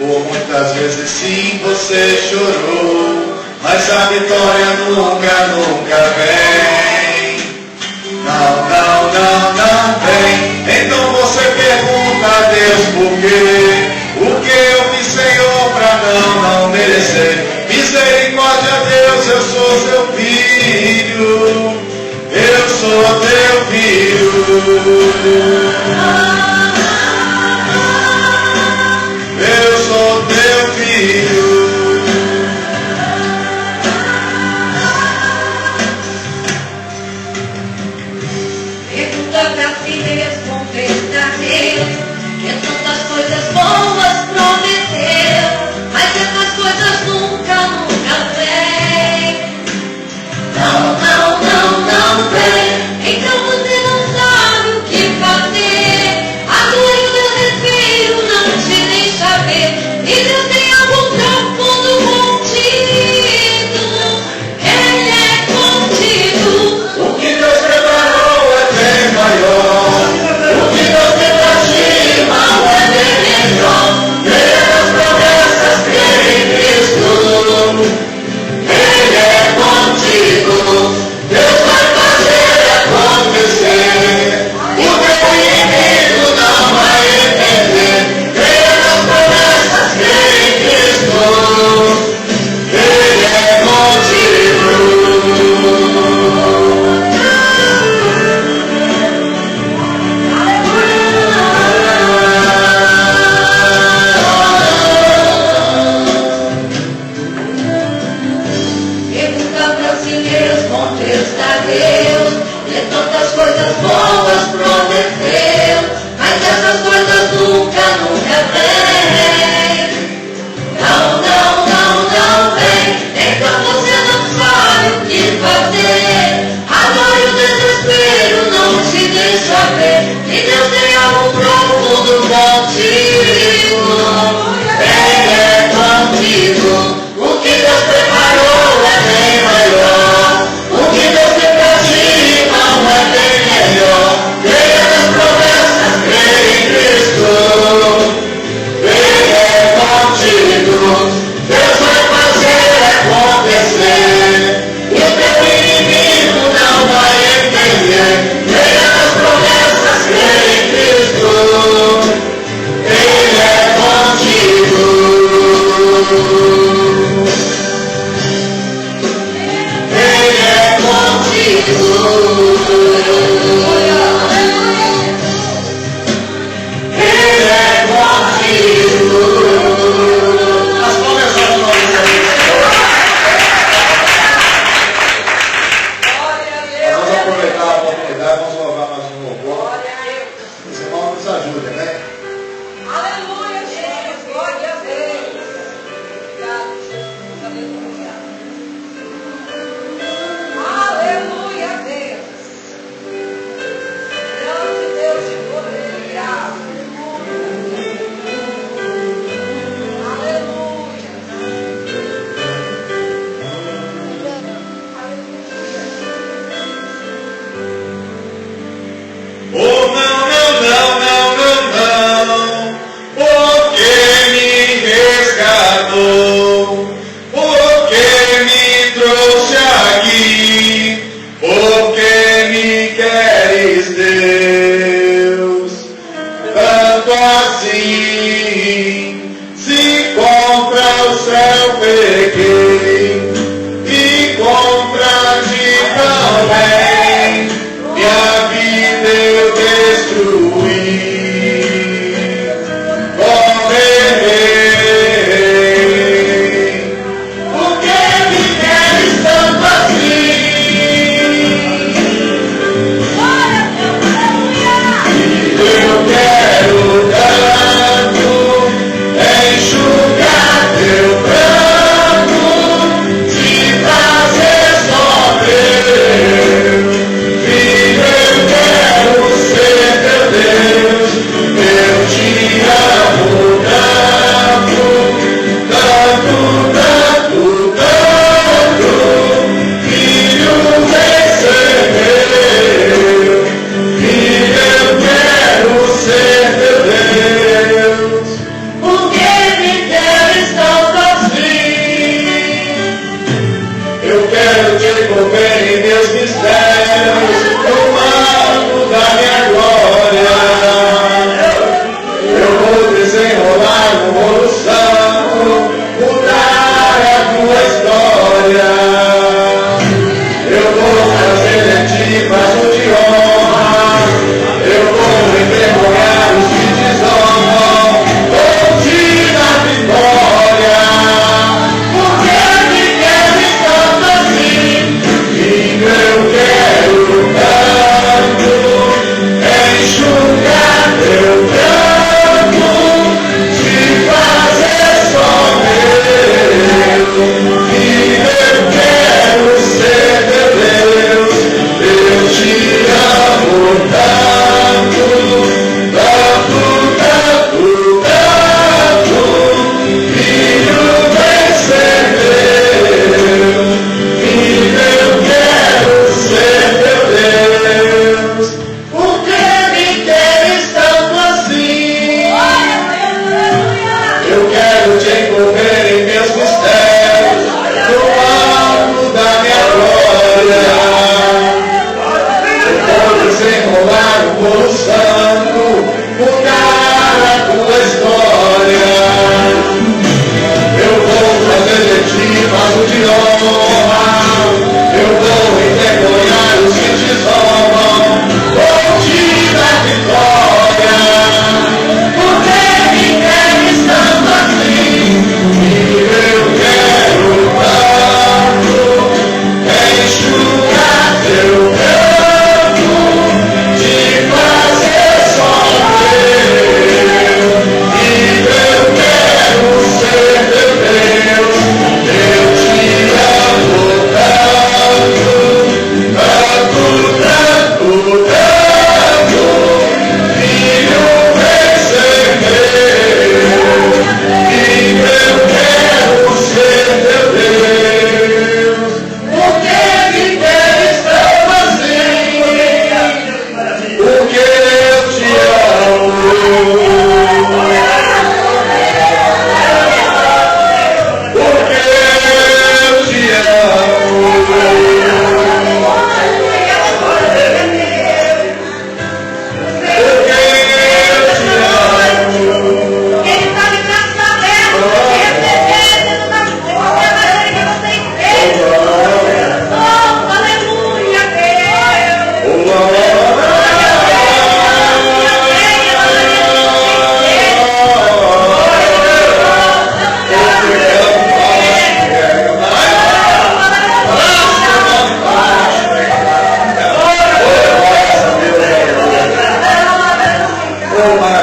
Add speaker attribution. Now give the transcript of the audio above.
Speaker 1: Por muitas vezes sim você chorou, mas a vitória nunca, nunca vem. Não, não, não, não vem. Então você pergunta a Deus por quê? O que eu fiz, Senhor, para não merecer? Misericórdia, Deus, eu sou seu filho. Eu sou teu filho. Eu sou teu filho.
Speaker 2: Pergunta pra si mesmo, pergunta a Deus, que tantas coisas boas prometeu, mas essas coisas nunca, nunca vêm. Não, não, não, não vem. Então você não sabe o que fazer. A dor e o desespero não te deixa ver. E Deus tem algo profundo contigo. Ele é contigo.
Speaker 1: O que Deus preparou é bem maior. O que Deus tem pra ti, irmão, é bem melhor. Creia nas promessas, creia em Cristo. Ele é contigo. Deus vai fazer acontecer. O teu inimigo não vai entender. Creia nas promessas, creia em Cristo. Ele é contigo.
Speaker 2: Pergunta pra si mesmo, contesta a Deus, que tantas coisas boas prometeu, mas essas coisas nunca, nunca vêm. Não, não, não, não vem. Então você não sabe o que fazer. A dor e o desespero não te deixa ver. E Deus tem algo profundo contigo. Ele é contigo. O que Deus preparou é bem maior.
Speaker 1: O que Deus tem pra ti, irmão, é bem melhor. Creia nas promessas, creia em Cristo. Senhor, para